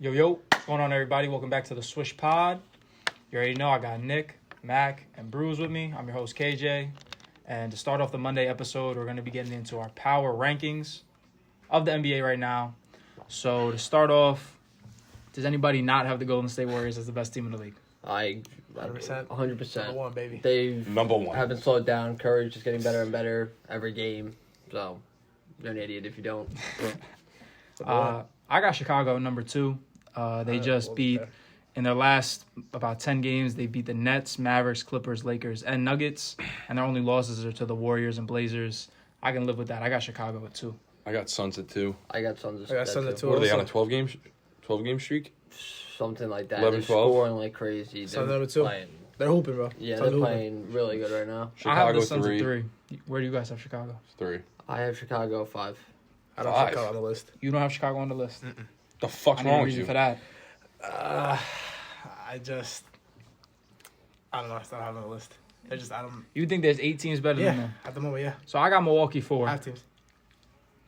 Yo, what's going on, everybody? Welcome back to the SwishPod. You already know I got Nick, Mac, and Bruce with me. I'm your host, KJ. And to start off the Monday episode, we're going to be getting into our power rankings of the NBA right now. So to start off, does anybody not have the Golden State Warriors as the best team in the league? 100%. 100%. Number one, baby. They've Number one. haven't slowed down. Curry's just getting better and better every game. So you're an idiot if you don't. I got Chicago number 2. They just beat, in their last about 10 games, they beat the Nets, Mavericks, Clippers, Lakers, and Nuggets. And their only losses are to the Warriors and Blazers. I can live with that. I got Chicago at 2. I got Suns at 2. I got Suns. I got Suns at 2. What are they on a 12 game streak? Something like that. 11, They're 12? scoring like crazy. Suns number 2. Playing, They're hooping, bro. yeah, Suns they're hooping. playing really good right now. I have Chicago the Suns 3. at 3. Where do you guys have Chicago? 3. I have Chicago 5. I don't 5. have Chicago on the list. You don't have Chicago on the list. The fuck's I need a wrong with reason you? for that. I don't know. It's not on the list. They're just, I don't. You think there's 8 teams better than Yeah, them? at the moment, yeah. So I got Milwaukee 4. 5 teams.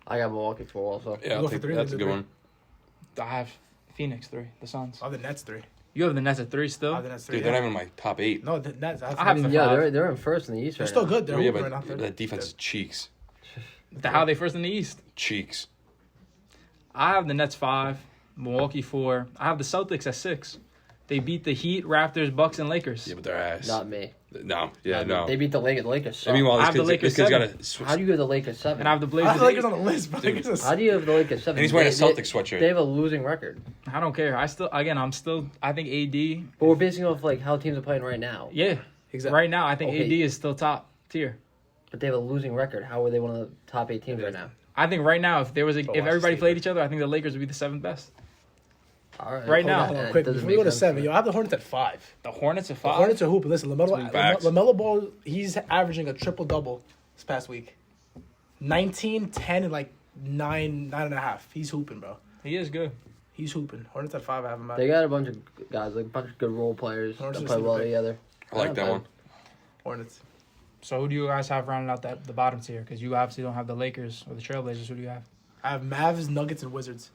I got Milwaukee 4 also. Yeah, You go for 3, that's a then good 3. one. I have Phoenix 3, the Suns. I have the Nets 3. You have the Nets at 3 I still? have the Nets 3. Dude, they're not even in my top 8. No, the Nets. I have I mean, the yeah, 5. they're in first in the East They're right still now. good. They're Yeah, hooping right but now. that defense is cheeks. How are they first in the East? Cheeks. I have the Nets 5, Milwaukee 4. I have the Celtics at 6. They beat the Heat, Raptors, Bucks, and Lakers. Yeah, but they're ass. Not me. No. Yeah, no. They beat the Lakers. Lakers suck. Meanwhile, I have the this Lakers kid's got 7. to switch. How do you have the Lakers 7? And I have the I Blazers have the Lakers at on the list, bro. Lakers How do you have the Lakers 7? And he's wearing a They- Celtics sweatshirt. They have a losing record. 8. I don't care. I think AD. But we're basing off like how teams are playing right now. Yeah. Exactly. Right now, I think Okay. AD is still top tier. But they have a losing record. How are they one of the top 8 teams right now? I think right now, if watch everybody State, played man. each other, I think the Lakers would be the 7th best. All right. Right now. Hold on, That quick. doesn't Before we go make to sense 7, me. yo, I have the Hornets at 5. The Hornets at The 5. Hornets are hooping. Listen, Facts. LaMelo Ball, he's averaging a triple-double this past week. 19, 10, and like 9.5. He's hooping, bro. He is good. He's hooping. Hornets at 5, I have him at. They got a bunch of guys, like a bunch of good role players Hornets that are play well super big. together. I like that one. Hornets. So who do you guys have rounding out the bottom tier? Because you obviously don't have the Lakers or the Trailblazers. Who do you have? I have Mavs, Nuggets, and Wizards.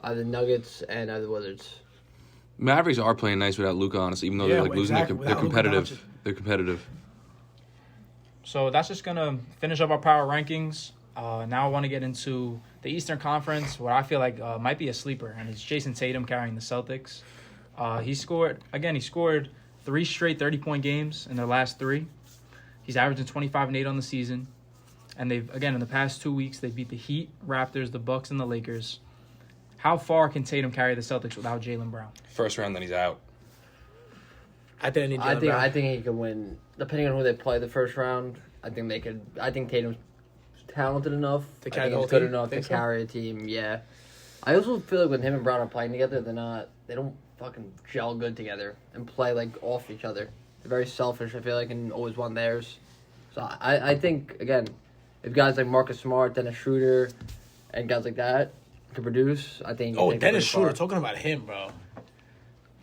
I have the Nuggets and I have the Wizards. Mavericks are playing nice without Luka, honestly, even though Yeah, they're like losing. exactly. They're Without Luka competitive. Doncic. They're competitive. So that's just going to finish up our power rankings. Now I want to get into the Eastern Conference, what I feel like might be a sleeper, and it's Jayson Tatum carrying the Celtics. He scored 3 straight 30-point games in their last 3. He's averaging 25 and 8 on the season. And they've, again, in the past 2 weeks, they beat the Heat, Raptors, the Bucks, and the Lakers. How far can Tatum carry the Celtics without Jaylen Brown? First round, then he's out. I think I need I Jaylen think Brown. I think he could win, depending on who they play the first round. I think they could. I think Tatum's talented enough. To I carry think the whole he's good team? enough to Think so? carry a team. Yeah. I also feel like when him and Brown are playing together, they don't fucking gel good together and play like off each other. They're very selfish. I feel like and always want theirs. So I think again, if guys like Marcus Smart, Dennis Schroeder, and guys like that can produce, I think. Oh, they can Dennis go far. Schroeder. Talking about him, bro.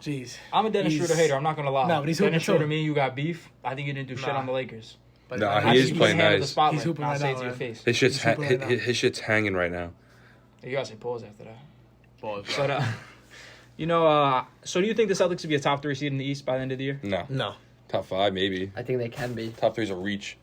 Jeez. I'm a Dennis He's- Schroeder hater. I'm not going to lie. No, but he's Dennis hooping Schroeder, too. me and you got beef. I think you didn't do shit Nah. on the Lakers. But Nah, I he think is You playing handled the nice. spotlight. He's hooping I'll right say now, it to your man. face. His shit's He's hooping right now. his shit's hanging right now. You gotta say pause after that. Boy, bro. But, so do you think the Celtics would be a top 3 seed in the East by the end of the year? No. No. Top 5, maybe. I think they can be. Top 3's a reach.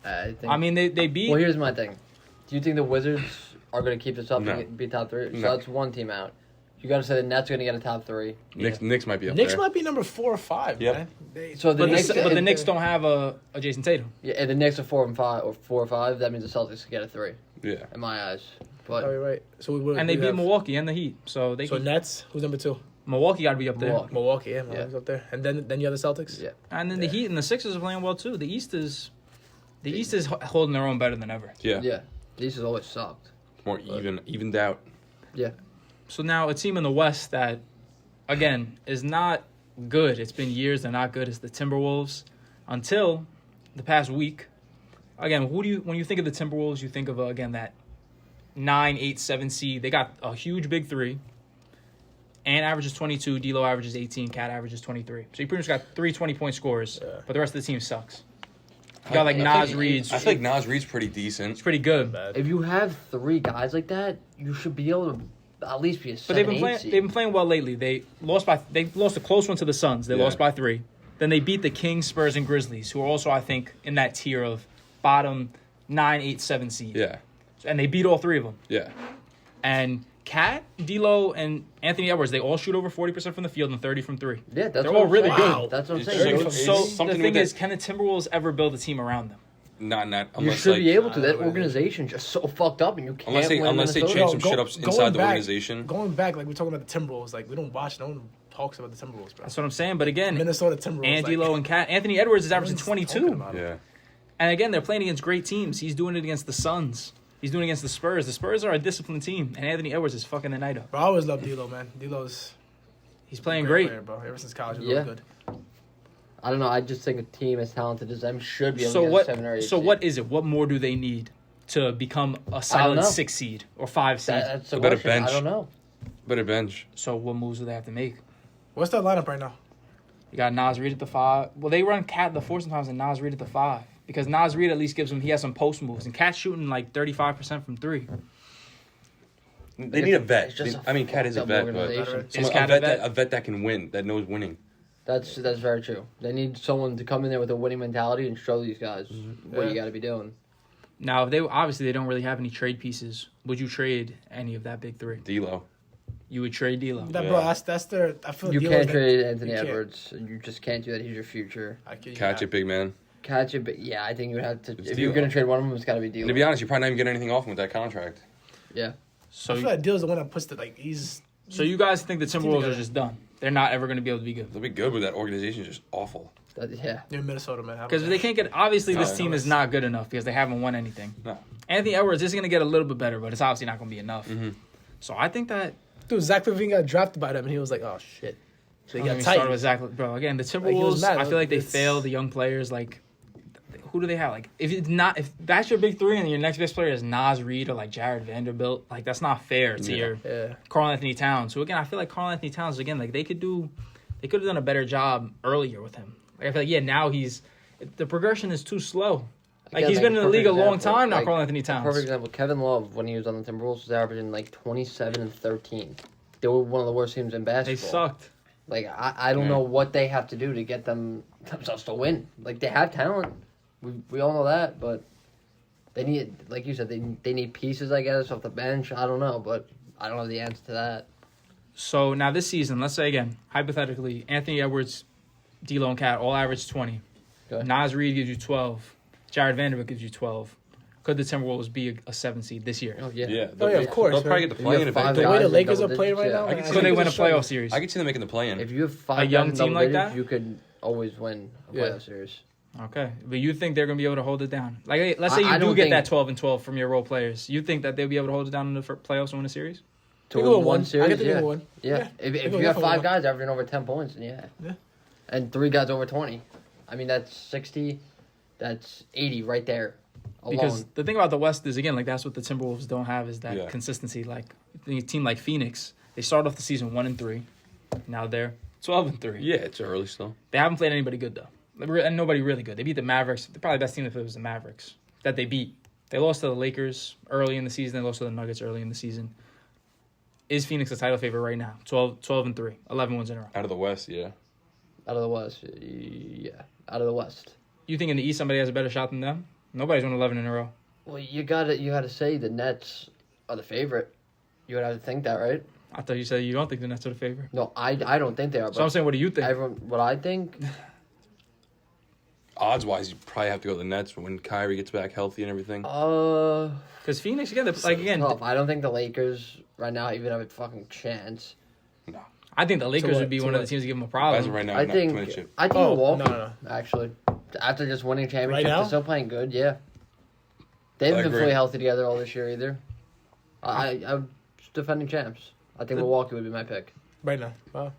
I think. I mean, they beat. Well, here's my thing. Do you think the Wizards are going to keep this up No. and be top 3? So No. that's one team out. You got to say the Nets are going to get a top 3. Knicks might be up Knicks there. might be number 4 or 5, Yep. man. They, So the But Knicks, the Knicks don't have a Jason Tatum. Yeah, and the Knicks are 4 and 5 or 4 or 5. That means the Celtics can get a 3 Yeah. in my eyes. oh, But you're right. So we And they we beat have- Milwaukee and the Heat. So they So can, Nets, who's number 2? Milwaukee got to be up there. Milwaukee. Milwaukee, Milwaukee's up there. And then you have the Celtics? Yeah. And then the Heat and the Sixers are playing well, too. The East is holding their own better than ever. Yeah. Yeah. These has always sucked. More evened out. Yeah. So now a team in the West that, again, is not good. It's been years they're not good. It's the Timberwolves until the past week. Again, when you think of the Timberwolves, you think of, again, that 9, 8, 7 seed. They got a huge big 3. Ant averages 22, D'Lo averages 18, Cat averages 23. So you pretty much got 3 20-point scorers, but the rest of the team sucks. You got like Nas Reed's. I feel like Nas Reed's pretty decent. It's pretty good. Bad. If you have 3 guys like that, you should be able to at least be a But they've 7-8 been playing. seed. They've been playing well lately. They lost a close one to the Suns. They lost by 3. Then they beat the Kings, Spurs, and Grizzlies, who are also, I think, in that tier of bottom 9, 8, 7 seed. Yeah. And they beat all 3 of them. Yeah. And Cat, D'Lo, and Anthony Edwards, they all shoot over 40% from the field and 30 from 3. Yeah, that's They're what all I'm really saying. good. That's what I'm It's saying. like- So the something thing with is, that- can the Timberwolves ever build a team around them? Not You unless should like be able to. That what it is. organization's just so fucked up, and you can't Unless they- win unless they Minnesota. change some shit up going inside the back- organization. Going back, like we're talking about the Timberwolves, like we don't watch, no one talks about the Timberwolves, bro. That's what I'm saying. But again, Minnesota Timberwolves. and like, D'Lo and Cat, Anthony Edwards is no averaging one's talking 22. about it. Yeah. And again, they're playing against great teams. He's doing it against the Suns. He's doing it against the Spurs. The Spurs are a disciplined team, and Anthony Edwards is fucking the night up. Bro, I always love D'Lo, man. D'Lo's He's playing a great. player, bro. Ever since college, he's Yeah. really good. I don't know. I just think a team as talented as them should be able So to get what? 7 or 8 So seed. what is it? What more do they need to become a know. solid 6 seed or 5 seed? That's the A better question. bench. I don't know. Better bench. So what moves do they have to make? What's that lineup right now? You got Nas Reed at the 5. Well, they run Cat at the 4 sometimes and Nas Reed at the 5 because Nas Reed at least gives him. He has some post moves and Cat's shooting like 35% from 3. They need a vet. It's just I mean, Cat is a fucked vet, up but organization. Is Cat a vet that can win, that knows winning. That's very true. They need someone to come in there with a winning mentality and show these guys what you got to be doing. Now, if they obviously they don't really have any trade pieces. Would you trade any of that big 3? D'Lo. You would trade D'Lo. That, Yeah. bro, that's their. I feel You D'Lo's can't that- trade Anthony you can't. Edwards. You just can't do that. He's your future. I kid you Catch not. it, big man. Catch it, but yeah, I think you would have to. It's If you're D'Lo. gonna trade one of them, it's got to be And to D'Lo. be honest, you probably not even get anything off him with that contract. Yeah. So, I feel like D'Lo's the one that puts the like. He's so you guys think the Timberwolves together. are just done? They're not ever going to be able to be good They'll be good, but that organization is just awful. Yeah. You're in Minnesota, man. How because about they that? can't get. Obviously, this No, team is not good enough because they haven't won anything. No. Anthony Edwards is going to get a little bit better, but it's obviously not going to be enough. So I think that. Dude, Zach LaVine got drafted by them, and he was like, "Oh shit." So he Let got me start tight. with Zach, bro. Again, the he Timberwolves. was mad. I feel like they It's- fail the young players. Like, who do they have? Like, if that's your big 3 and your next best player is Nas Reed or like Jared Vanderbilt, like that's not fair to your Yeah. Karl Anthony Towns. So again, I feel like Karl Anthony Towns again, like they could have done a better job earlier with him. Like I feel like now the progression is too slow. Like Again, he's been in the perfect league a long example, time now. like, Karl Anthony Perfect Towns. example. Kevin Love, when he was on the Timberwolves, was averaging like 27 and 13. They were one of the worst teams in basketball. They sucked. Like I don't know what they have to do to get themselves to win. Like they have talent, we all know that, but they need, like you said, they need pieces, I guess, off the bench. I don't know, but I don't have the answer to that. So now this season, let's say again, hypothetically, Anthony Edwards, D'Lo, and Cat all average 20. Okay. Nas Reed gives you 12. Jared Vanderbilt gives you 12. Could the Timberwolves be a 7 seed this year? Oh yeah. Yeah. Oh, yeah, of course, They'll probably man. get the You have play-in five The eventually. way guys the in Lakers double are playing right digits, now, yeah. I can see Could they them win a struggling. playoff series? I could see them making the play-in. If you have 5 A young guys in team double like digits, that? you could always win a Yeah. playoff series. Okay, but you think they're gonna be able to hold it down? Like, hey, let's say I you do don't get think- that 12 and 12 from your role players. You think that they'll be able to hold it down in the playoffs and win a series? To They go win one series, I get the yeah. one. Yeah. Yeah. If They go you have definitely 5 one. guys averaging over 10 points, then yeah. Yeah. And 3 guys over 20. I mean, that's 60. That's 80 right there. Alone. Because the thing about the West is, again, like that's what the Timberwolves don't have is that Yeah. consistency. Like a team like Phoenix, they started off the season 1-3. Now they're 12-3. Yeah, it's early still. They haven't played anybody good though, and nobody really good. They beat the Mavericks. They're probably the best team if it was the Mavericks that they beat. They lost to the Lakers early in the season. They lost to the Nuggets early in the season. Is Phoenix a title favorite right now? 12-3, 11 wins in a row. Out of the West, yeah. Out of the West. Yeah. Out of the West. You think in the East somebody has a better shot than them? Nobody's won 11 in a row. Well, you gotta say the Nets are the favorite. You would have to think that, right? I thought you said you don't think the Nets are the favorite. No, I don't think they are. But So I'm saying, what do you think? everyone, what I think, Odds-wise, you probably have to go to the Nets when Kyrie gets back healthy and everything. Because Phoenix, again, tough. I don't think the Lakers right now even have a fucking chance. No. I think the Lakers what? would be To one of what? the teams to give them a As of problem. right now, I not think committed shit. Oh, Milwaukee, no. actually, after just winning championships, Right now? they're still playing good. Yeah, they haven't I been agree. fully healthy together all this year either. I'm defending champs. I think Milwaukee would be my pick. Right now. Wow.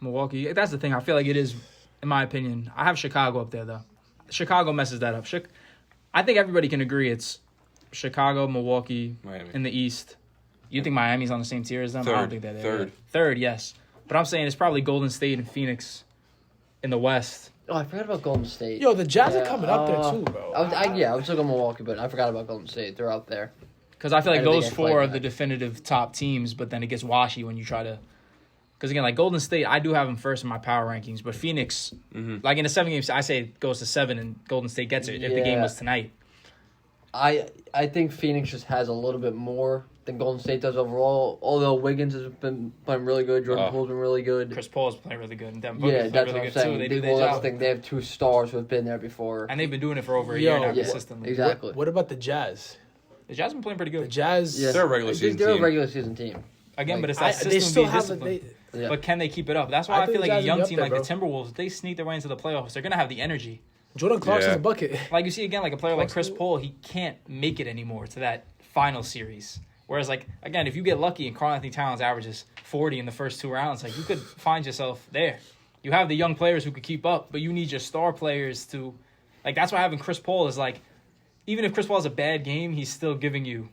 Milwaukee, that's the thing. I feel like it is, in my opinion. I have Chicago up there, though. Chicago messes that up. I think everybody can agree it's Chicago, Milwaukee, Miami. in the East. You think Miami's on the same tier as them? I don't Third. think they're there. Third. Third, yes. But I'm saying it's probably Golden State and Phoenix in the West. Oh, I forgot about Golden State. Yo, the Jazz are Yeah, coming up there too, bro. I would still go Milwaukee, but I forgot about Golden State. They're out there. Because I feel like Anything those can play four are back. the definitive top teams, but then it gets washy when you try to. Because again, like Golden State, I do have them first in my power rankings, but Phoenix, like in a 7 games, I say it goes to 7 and Golden State gets it if the game Yeah. was tonight. I think Phoenix just has a little bit more than Golden State does overall. Although Wiggins has been playing really good, Jordan Poole's been really good. Chris Paul is playing really good, and Devin Yeah, Booker's playing that's really what I'm good too. saying. They do their Well, that's the job, thing. They have 2 stars who have been there before. and they've been doing it for over a year now Yeah, consistently. Exactly. What about the Jazz? The Jazz been playing pretty The good Jazz. Yeah. They're a regular I season think they're team. a regular season team. again, but it's I, that they system still being have. disciplined. Yeah. But can they keep it up? That's why I I, think feel the like a Jazz will young be up team there, like bro. the Timberwolves, they sneak their way into the playoffs. They're gonna have the energy. Jordan Clarkson's Yeah. a bucket. Like you see again, like a player like Chris Paul, he can't make it anymore to that final series. Whereas, like again, if you get lucky and Karl Anthony Towns averages 40 in the first 2 rounds, like you could find yourself there. You have the young players who could keep up, but you need your star players to, like that's why having Chris Paul is like, even if Chris Paul has a bad game, he's still giving you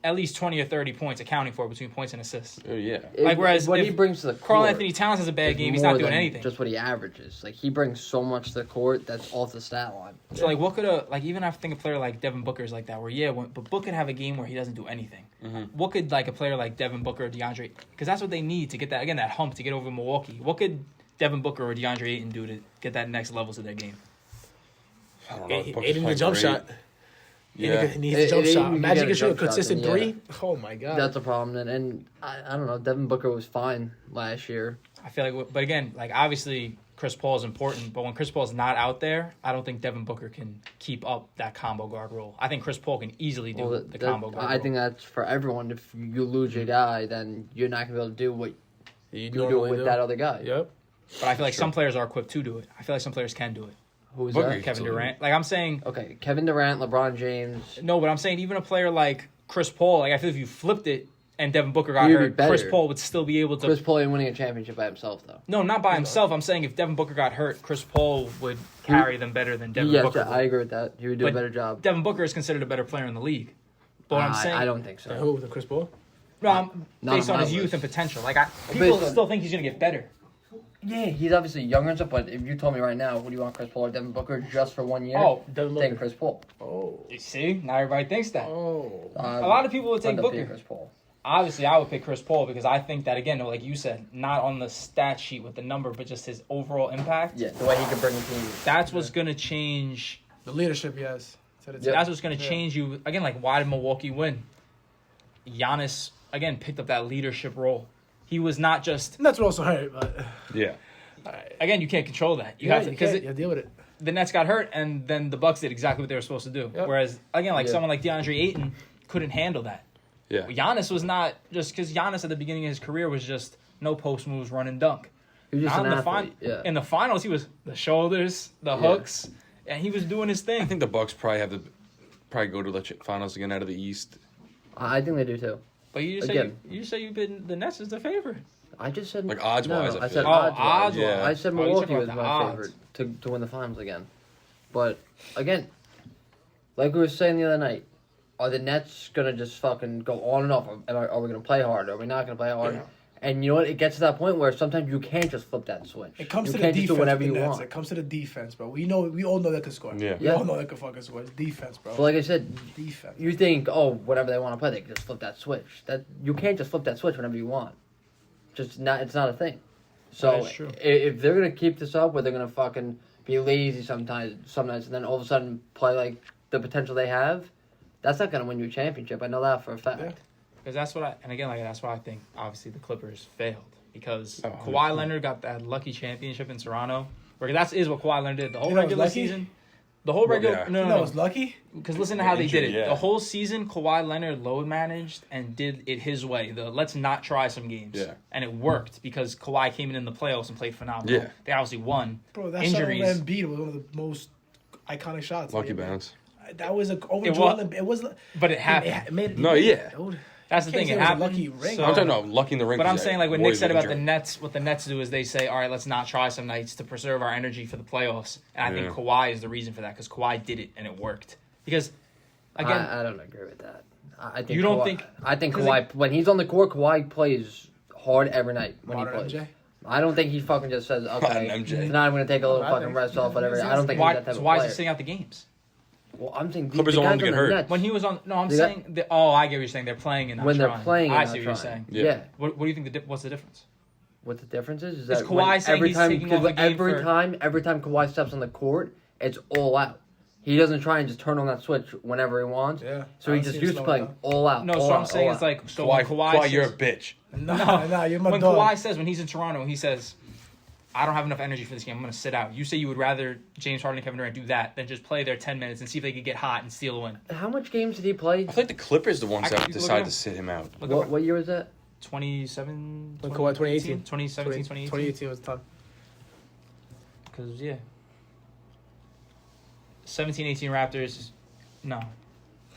at least 20 or 30 points, accounting for between points and assists. Oh, yeah. Like, whereas what if he brings to the Karl court Anthony Towns has a bad is game, he's more not doing than anything. Just what he averages. Like he brings so much to the court that's off the stat line. So like, what could even I think a player like Devin Booker is like that, where but Book could have a game where he doesn't do anything. What could like a player like Devin Booker or DeAndre, because that's what they need to get that hump to get over Milwaukee. What could Devin Booker or DeAndre Ayton do to get that next level to their game? I don't know. Booker's Aiden the playing jump great. shot. Yeah. He needs a jump Aiden shot. can Imagine get he a can shoot a jump shot, consistent then, yeah. 3. Oh my god. That's a problem. And I don't know. Devin Booker was fine last year. I feel like, but again, like obviously Chris Paul is important, but when Chris Paul is not out there, I don't think Devin Booker can keep up that combo guard role. I think Chris Paul can easily do the combo guard I role. think that's for everyone. If you lose your guy, then you're not gonna be able to do what you do normally with that other guy. Yep. But I feel like some players are equipped to do it. I feel like some players can do it. Who's Booker. that? Kevin Absolutely. Durant. Like I'm saying, Okay, Kevin Durant, LeBron James. no, but I'm saying even a player like Chris Paul, like I feel if you flipped it and Devin Booker got He'd be hurt, Chris better. Paul would still be able to. Chris Paul ain't winning a championship by himself though. No, not by himself. I'm saying if Devin Booker got hurt, Chris Paul would carry them better than Devin Yes, Booker. I would. agree with that. He would do a But better job. Devin Booker is considered a better player in the league. But what I'm saying, I don't think so. Who? The Chris Paul? no, I'm, Not based on on my his youth list. and potential. Like people Based on- still think he's gonna get better. Yeah, he's obviously younger and stuff, but if you told me right now, what do you want, Chris Paul or Devin Booker just for 1 year? Oh, Devin take Booker. Chris Paul. Oh. You see, now everybody thinks that. Oh. A lot of people would take I'd pick Booker. Chris Paul. Obviously, I would pick Chris Paul because I think that, again, like you said, not on the stat sheet with the number, but just his overall impact. Yeah, the way he can bring a team. That's what's going to change. The leadership, yes. To the Yep. team. That's what's going to Yeah. change you. Again, like, why did Milwaukee win? Giannis, again, picked up that leadership role. He was not just, And that's what also hurt, but Yeah. again, you can't control that. You yeah, have to, you because can't. You deal with it. the Nets got hurt, and then the Bucks did exactly what they were supposed to do. Yep. Whereas, again, like Yeah. someone like DeAndre Ayton couldn't handle that. Yeah. Giannis was not just because Giannis at the beginning of his career was just no post moves, run and dunk. He was just Now an in the athlete. Yeah. in the finals, he was the shoulders, the hooks, and he was doing his thing. I think the Bucks probably go to the finals again out of the East. I think they do too. But you just Again. say you've been the Nets is the favorite. I just said Like, odds-wise, No, I I feel said like. odds. odds-wise. Yeah. I said Oh, you're Milwaukee talking was about my the odds. favorite to win the finals again. But again, like we were saying the other night, are the Nets gonna just fucking go on and off? Are we gonna play hard? Are we not gonna play hard? Yeah. And you know what? It gets to that point where sometimes you can't just flip that switch. It comes you to the can't defense. just do whatever with you the Nets. want. It comes to the defense, bro. We all know they can score. Yeah. We Yeah. all know they can fucking score. It's defense, bro. But like I said, Defense. you think, oh, whatever they want to play, they can just flip that switch. That you can't just flip that switch whenever you want. Just not. It's not a thing. So That is true. if they're gonna keep this up, where they're gonna fucking be lazy sometimes, and then all of a sudden play like the potential they have, that's not gonna win you a championship. I know that for a fact. Yeah. Because that's what that's why I think obviously the Clippers failed because Oh, Kawhi 100%. Leonard got that lucky championship in Toronto. Because that is what Kawhi Leonard did the whole You know, it was regular lucky? season. The whole regular yeah. no You know, it's lucky. Because listen to how they did it. Injury, yeah. The whole season, Kawhi Leonard load managed and did it his way. Let's not try some games. Yeah. And it worked because Kawhi came in the playoffs and played phenomenal. Yeah. They obviously won. Bro, that Injuries. shot over Embiid was one of the most iconic shots. Lucky man. bounce. That was a over It Joel was- Embiid. It was. But it happened. It made it. No, yeah. Dude. That's the Can't thing. say It it was a happened. lucky ring. So- I'm talking about lucky in the ring. But I'm saying, like, when Nick Warriors said were about the injured. Nets, what the Nets do is they say, all right, let's not try some nights to preserve our energy for the playoffs. And I think Yeah. Kawhi is the reason for that because Kawhi did it and it worked. Because, again, I don't agree with that. I think You don't Kawhi, think- I think 'cause Kawhi when he's on the court, Kawhi plays hard every night when he Modern plays. MJ. I don't think he fucking just says, okay, MJ. tonight I'm gonna take a little I fucking think- rest off, whatever. I don't think why, he's that type so of why is player. he sitting out the games? Well, I'm saying Clippers the don't want guys him to on get the hurt. Nets, When he was on, no, I'm They saying. I get what you're saying. They're playing and not when trying. they're playing, and I not see what you're trying. saying. Yeah. What do you think? What's the difference? What the difference is Is that Kawhi saying every he's time, taking off a game every time Kawhi steps on the court, it's all out. He doesn't try and just turn on that switch whenever he wants. Yeah. So he just used to playing all out. No, all so I'm out, saying all it's out. like so when Kawhi you're a says, bitch. Nah, you're my when dog. Kawhi says when he's in Toronto, he says, "I don't have enough energy for this game. I'm going to sit out." You say you would rather James Harden and Kevin Durant do that than just play their 10 minutes and see if they could get hot and steal a win. How much games did he play? I think the Clippers the ones I that can- you look it decided up. to sit him out. Look, What year was that? 27, When Kawhi 2018. 2017, 2018. 2018 was tough. Because, 17-18 Raptors, no.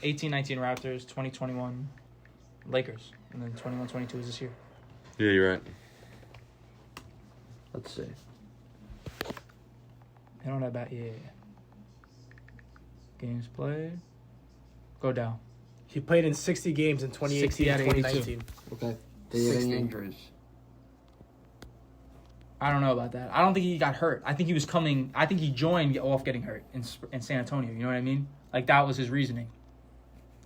18-19 Raptors, 2021 Lakers. And then 21-22 is this year. Yeah, you're right. Let's see. I don't know about, Games played. Go down. He played in 60 games in 2018 60 out and of 82. 2019. Okay. Did he have any 60. injuries? I don't know about that. I don't think he got hurt. I think he joined off getting hurt in San Antonio. You know what I mean? Like, that was his reasoning.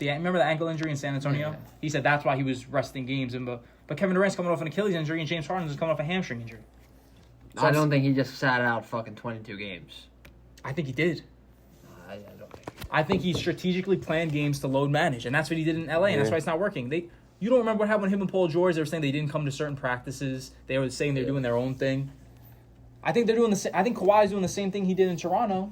Remember the ankle injury in San Antonio? Yeah. He said that's why he was resting games. But Kevin Durant's coming off an Achilles injury, and James Harden's coming off a hamstring injury. So I don't think he just sat out fucking 22 games. I think he did. I don't think. I think he strategically planned games to load manage, and that's what he did in LA, and that's why it's not working. You don't remember what happened with him and Paul George? They were saying they didn't come to certain practices. They were saying they're doing their own thing. I think they're doing I think Kawhi's doing the same thing he did in Toronto.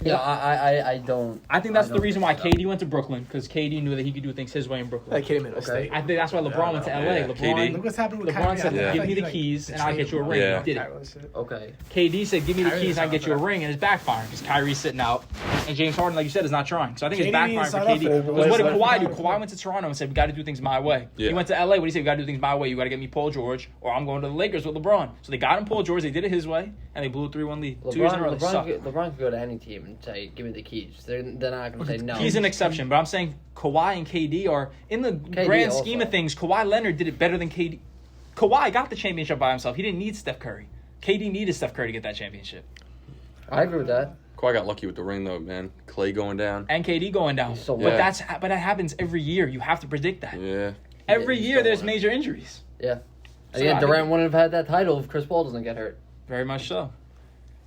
I don't. I think that's the don't reason think why so. KD went to Brooklyn, because KD knew that he could do things his way in Brooklyn. That kid made a Okay. mistake. I think that's why LeBron went to LA. Yeah, LeBron, KD. Look what's happening with LeBron Kyrie. said, Yeah. "Give me the keys and I'll get you a ring." Yeah. He did it. Okay. KD said, "Give me the Kyrie keys and I'll is get you a not ring," and it's backfiring because Kyrie's sitting out, and James Harden, like you said, is not trying. So I think it's KD backfiring didn't for sign up KD. for it, but Because what did what- Kawhi do? Kawhi went to Toronto and said, "We got to do things my way." Yeah. He went to LA. What did he say? "We got to do things my way. You got to get me Paul George, or I'm going to the Lakers with LeBron." So they got him Paul George. They did it his way, and they blew a 3-1 lead. 2 years in a row. They suck. LeBron could go to any team and say, "Give me the keys." They're not going to say no. He's an exception, but I'm saying Kawhi and KD are, in the grand also. scheme of things, Kawhi Leonard did it better than KD. Kawhi got the championship by himself. He didn't need Steph Curry. KD needed Steph Curry to get that championship. I agree with that. Kawhi got lucky with the ring though, man. Clay going down. And KD going down. He's so But lucky. that happens every year. You have to predict that. Yeah. Every he's year so there's lucky. major injuries. Yeah. So Again, I Durant think- wouldn't have had that title if Chris Paul doesn't get hurt. Very much so.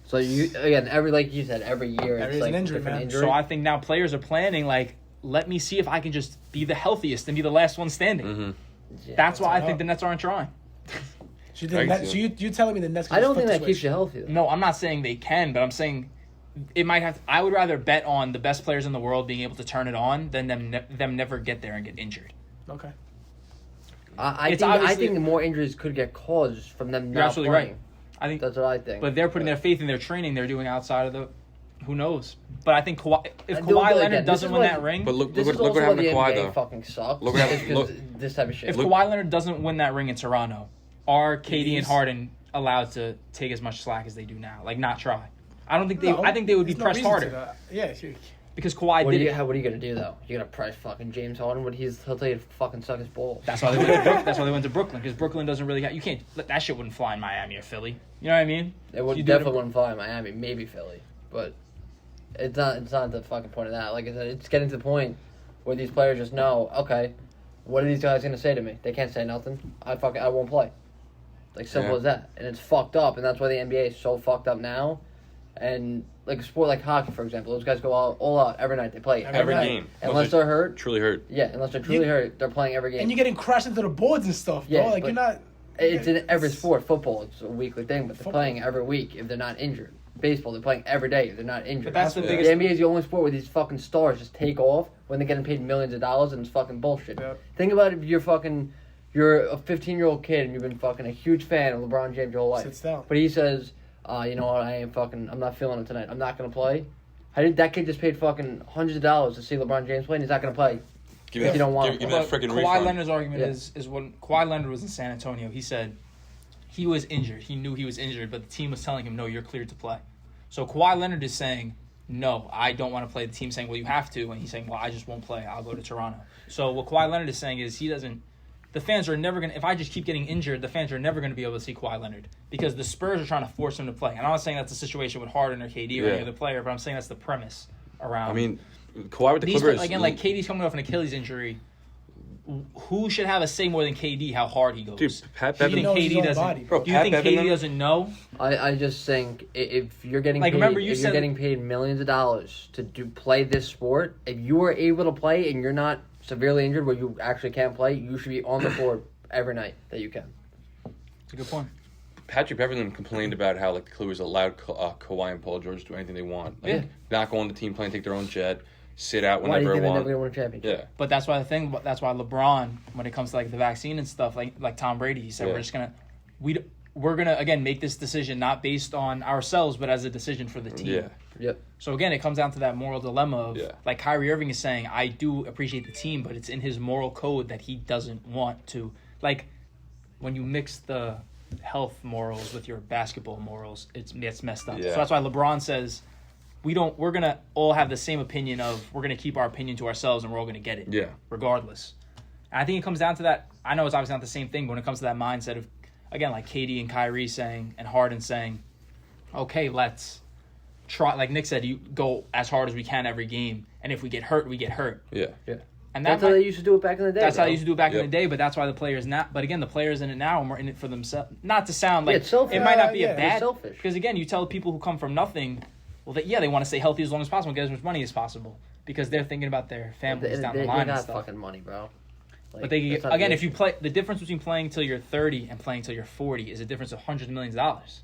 So like you said, every year There it's is like an injury, different man. injury. So I think now players are planning, like, let me see if I can just be the healthiest and be the last one standing. Mm-hmm. Yeah. That's why I up. think the Nets aren't trying. So you telling me the Nets? Can I don't just think flip that the keeps switch? you healthy. Though. No, I'm not saying they can, but I'm saying it might have. I would rather bet on the best players in the world being able to turn it on than them never get there and get injured. Okay. I It's think obviously- more injuries could get caused from them You're not absolutely playing. right. I think, That's what I think. but they're putting their faith in their training they're doing outside of the. Who knows? But I think if And dude, Kawhi again, Leonard this doesn't is win what- that ring, But look This is what also happened why to the Kawhi NBA though. fucking sucks. Look what is happened- 'cause this type of shit. if look- Kawhi Leonard doesn't win that ring in Toronto, are KD and He's- Harden allowed to take as much slack as they do now? Like, not try. I don't think they. No, I think they would be there's no pressed reason to harder that. Yeah. because Kawhi what did are it. you gonna do though? You're gonna press fucking James Harden? He'll tell you to fucking suck his balls. That's why they went to Brooklyn. That's why they went to Brooklyn, because Brooklyn doesn't really have. You can't. That shit wouldn't fly in Miami or Philly. You know what I mean? It would You do it definitely wouldn't fly in Miami, maybe Philly, but it's not the fucking point of that. Like I said, it's getting to the point where these players just know, okay, what are these guys gonna say to me? They can't say nothing. I won't play. Like simple Yeah. as that, and it's fucked up, and that's why the NBA is so fucked up now. And like a sport like hockey, for example, those guys go all out every night. They play Every every night. night, game. unless they're hurt. Truly hurt. Yeah, unless they're truly hurt, they're playing every game. And you're getting crashed into the boards and stuff, bro. Yeah, Like but you're not. It's in every It's- sport. Football, it's a weekly thing, but they're Football. playing every week if they're not injured. Baseball, they're playing every day if they're not injured. But that's the Yeah. biggest. The NBA is the only sport where these fucking stars just take off when they're getting paid millions of dollars, and it's fucking bullshit. Yep. Think about if you're a 15-year-old kid and you've been fucking a huge fan of LeBron James your whole life. Sits down. But he says, you know what, I'm not feeling it tonight. I'm not gonna play. How did that kid just paid fucking hundreds of dollars to see LeBron James play and he's not gonna play? Give If you don't want give it. me that But freaking Kawhi refund. Leonard's argument Yeah. is when Kawhi Leonard was in San Antonio, he said he was injured. He knew he was injured, but the team was telling him, "No, you're cleared to play." So Kawhi Leonard is saying, "No, I don't want to play." The team saying, "Well, you have to," and he's saying, "Well, I just won't play. I'll go to Toronto." So what Kawhi Leonard is saying is he doesn't the fans are never going to, if I just keep getting injured, the fans are never going to be able to see Kawhi Leonard because the Spurs are trying to force him to play. And I'm not saying that's a situation with Harden or KD or any other player, but I'm saying that's the premise around. I mean, Kawhi with the Clippers. Again, like KD's coming off an Achilles injury. Who should have a say more than KD how hard he goes? Dude, Pat do you think Bevan. KD doesn't? Body, do you think KD doesn't know? I just think if you're getting Like, paid, remember you if said- you're getting paid millions of dollars to play this sport, if you are able to play and you're not severely injured where you actually can't play, you should be on the court every night that you can. It's a good point. Patrick Beverley complained about how like the Clippers allowed Kawhi and Paul George to do anything they want. Like, not go on the team plane, take their own jet, sit out Why do you whenever think they they're want. never going to win a championship? Yeah. But that's why LeBron, when it comes to like the vaccine and stuff, like Tom Brady, he said we're gonna again make this decision not based on ourselves, but as a decision for the team. Yeah. Yep. So again, it comes down to that moral dilemma of like Kyrie Irving is saying, I do appreciate the team, but it's in his moral code that he doesn't want to. Like when you mix the health morals with your basketball morals, it's messed up. Yeah. So that's why LeBron says we're gonna all have the same opinion of we're gonna keep our opinion to ourselves and we're all gonna get it. Yeah. Regardless. And I think it comes down to that. I know it's obviously not the same thing, but when it comes to that mindset of again like KD and Kyrie saying and Harden saying, okay, let's try, like Nick said, you go as hard as we can every game, and if we get hurt, we get hurt. Yeah. Yeah. And That's how they used to do it back in the day. That's bro. how they used to do it back in the day, but that's why the players not. But again, the players in it now are more in it for themselves. Not to sound like it's selfish. it might not be Yeah, a it's bad. selfish. Because again, you tell people who come from nothing, well, they want to stay healthy as long as possible and get as much money as possible because they're thinking about their families down the line They and got stuff. fucking money, bro. Like, But they that's not again, the if you issue. play, the difference between playing till you're 30 and playing till you're 40 is a difference of hundreds of millions of dollars.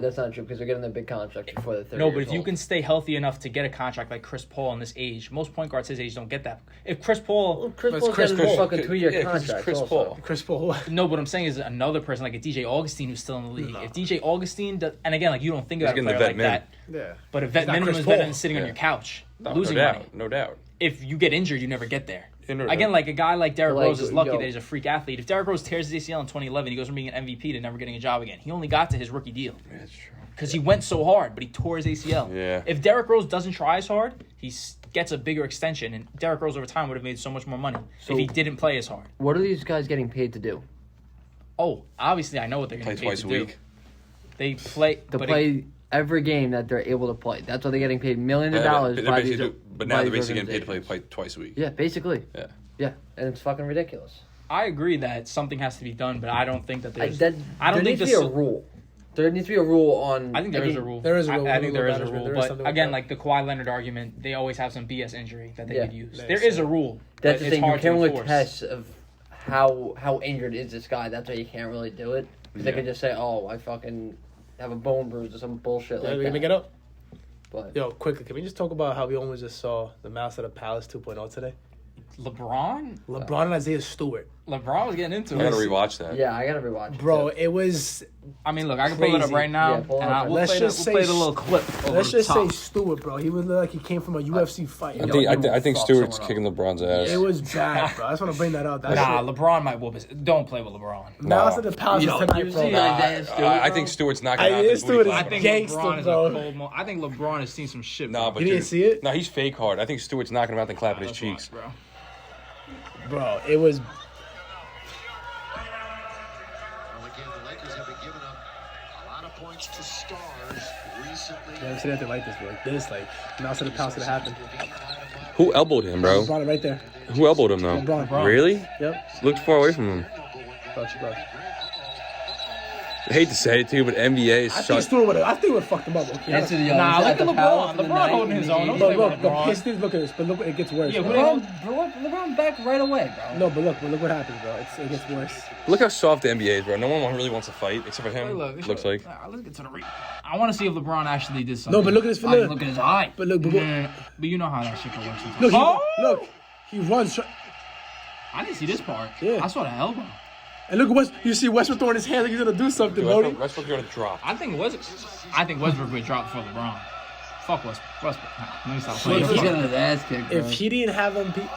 That's not true because they're getting the big contract before they're 30 No, but years if you old. can stay healthy enough to get a contract like Chris Paul in this age, most point guards his age don't get that. If Chris Paul, Well, Chris It's Paul's Chris getting a Paul. fucking 2-year 'cause it's contract. Chris also. Paul. Chris Paul. no, what I'm saying is another person like a DJ Augustine who's still in the league. If DJ Augustine does, and again, like you don't think about a getting the player vet like that, Yeah. but a vet He's not minimum Chris is better Paul. than sitting on Yeah. your couch No, losing no money. doubt. No doubt. If you get injured, you never get there. Yeah, no Again, doubt. like a guy like Derrick Like, Rose is lucky yo- that he's a freak athlete. If Derrick Rose tears his ACL in 2011, he goes from being an MVP to never getting a job again. He only got to his rookie deal That's true. because he went so hard, but he tore his ACL. Yeah. If Derrick Rose doesn't try as hard, he gets a bigger extension, and Derrick Rose over time would have made so much more money if he didn't play as hard. What are these guys getting paid to do? Oh, obviously, I know what they're Play going to pay twice to a do. week. They play To but play every game that they're able to play. That's why they're getting paid millions of dollars by these. But now by they're these basically getting paid to organizations. play twice a week. Yeah, basically. Yeah. Yeah, and it's fucking ridiculous. I agree that something has to be done, but I don't think that there's. I I don't don't there think needs to be a this. rule. There needs to be a rule on. I think there is a rule. There is a rule. I think there is a Management, rule, there is but something like again, that. like the Kawhi Leonard argument, they always have some BS injury that they Yeah. could use. They There say. is a rule. That's but the it's thing. You hard can't to really enforce. test of how injured is this guy. That's why you can't really do it. Because they Yeah. could just say, "Oh, I fucking have a bone bruise" or some bullshit Yeah, like we that. can make it up. But Yo, quickly, can we just talk about how we almost just saw the Mouse of the Palace 2.0 today? LeBron LeBron and Isaiah Stewart. LeBron was getting into I gotta it. rewatch that. yeah, I gotta rewatch it. Bro, too. it was... I mean, look, I can pull it up Crazy. right now, Yeah, pull it and up. we'll Let's play just we'll play say the little clip over Let's the just top. say Stewart, bro. He was like he came from a UFC fight. I Yo, think you I think fuck Stewart's someone kicking LeBron's ass. It was bad, bro. I just want to bring that up. That Nah, shit- LeBron might whoop his. Don't play with LeBron. Mouse of the Palace Yo, was tonight, you bro. see Isaiah Stewart, I bro? think Stewart's not gonna Isaiah happen. Stewart is I think Gangster, LeBron is bro. a cold. I think LeBron has seen some shit. Nah, bro. but You didn't dude, see it? No, he's fake hard. I think Stewart's knocking him out and clapping his Let's cheeks. watch, bro. Bro, it was... Well, again, the Lakers have been giving up a lot of points to stars recently. I never seen anything like this, bro. Like this, like, Mouse of the Palace could have happened. Who elbowed him, bro? LeBron right there. Who elbowed him though? LeBron. Really? Yep. Looked far away from him. Bro. I hate to say it to you, but NBA is I think such. Stewart would have... I think would have fucked him up. Okay? Answer the Nah, look at at the LeBron. Palace in the LeBron night holding in his the own. game. Don't But play look, with the LeBron. Pistons, look at this. But look, it gets worse. Yeah, bro. LeBron back right away, bro. No, but look what happens, bro. It gets worse. Look how soft the NBA is, bro. No one really wants to fight except for him. Look, Looks like. Let's get to the I want to see if LeBron actually did something. No, but look at his Like, finesse. look at his eye. But look, But you know how that shit can work sometimes. look, he, Oh! look, he runs. I didn't see this part. Yeah. I saw the elbow. And look at West. You see Westbrook throwing his hands like he's gonna do something, Brody. Westbrook's gonna drop. I think Westbrook would drop for LeBron. Fuck Westbrook. Nah, let me stop He's playing. getting his ass kicked, bro. If he didn't have him beat,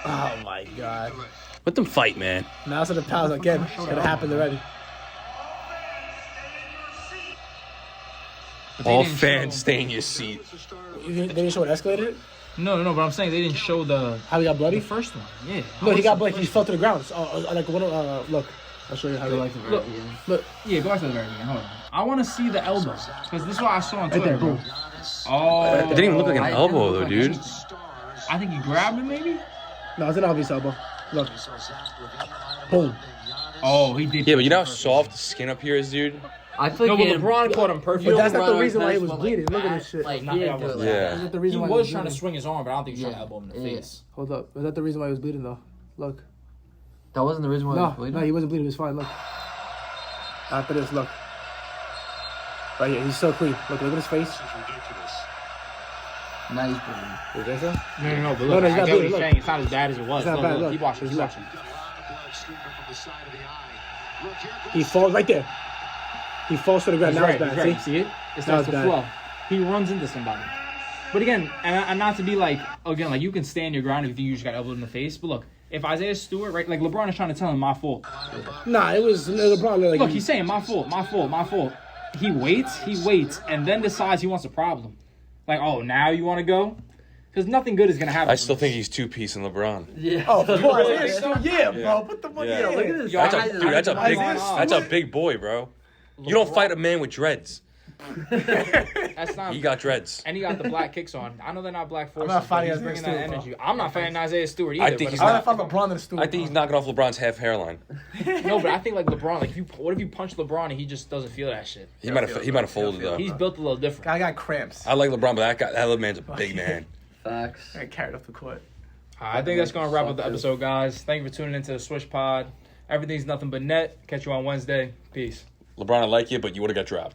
oh my God! Let them fight, man. Mouse of the Palace again. It's gonna happen already. But they All didn't fans show- stay in your seat. They didn't show what escalated it. No. But I'm saying they didn't show the How he got bloody? first one. Yeah. No, he got bloody. He fell to the ground. Like what? Look, I'll show you how. Like the Look. Look, Yeah, go back to the very beginning. Hold on. I want to see the elbow because this is what I saw on right Twitter. there, boom. Oh. It didn't even look like an I elbow, didn't though, look like dude. I think he grabbed him, maybe. No, it's an obvious elbow. Look, boom. Oh, he did. Yeah, but you know how soft the skin up here is, dude? I feel No, like but LeBron caught him perfectly. But that's not the LeBron reason why he was went bleeding. Look at that, this shit. Like, Nah, he didn't that do it was- like Yeah. that. Is that the He reason why was he trying to bleeding? swing his arm, but I don't think he was trying to Yeah. elbow him in the Yeah. face. Hold up. Is that the reason why he was bleeding though? Look. That wasn't the reason why he was bleeding? No, he wasn't bleeding. He was fine. Look. After this, look. Right here, he's so clean. Look at his face. Now he's bleeding. You think so? No, but No, look, no, he's I not get what bleeding, he's look. saying. It's not as bad as it was. It's not bad, look. Keep watching, keep Look. watching. He falls right there. He falls to the ground. He's Now right, it's he's bad. right. See? See it? It Now starts it's to bad. flow. He runs into somebody. But again, and not to be like, again, like you can stand your ground if you think you just got elbowed in the face. But look, if Isaiah Stewart, right, like LeBron is trying to tell him my fault. Nah, it was LeBron. Like, Look, he's saying my fault. He waits, and then decides he wants a problem. Like, oh, now you want to go? Because nothing good is going to happen. I still think he's two-piece in LeBron. Yeah. oh, come on, really Isaiah think Stewart. Yeah, bro. Put the money Yeah. in. Look at this. Yo, That's I- a, dude, that's a I- big boy, bro. You don't fight a man with dreads. That's not. He got dreads. And he got the black kicks on. I know they're not black forces. not fighting but he's Isaiah bringing that Stewart, energy. I'm not fighting Isaiah Stewart either. I think but he's if I not- don't know if I'm LeBron and Stewart. I think he's knocking off LeBron's half hairline. No, but I think like LeBron. Like, what if you punch LeBron and he just doesn't feel that shit? He might have folded though. He's built a little different. I got cramps. I like LeBron, but that little man's a big man. Facts. I got carried off the court. I think that's gonna wrap up the episode, guys. Thank you for tuning into the SwishPod. Everything's nothing but net. Catch you on Wednesday. Peace. LeBron, I like you, but you would have got dropped.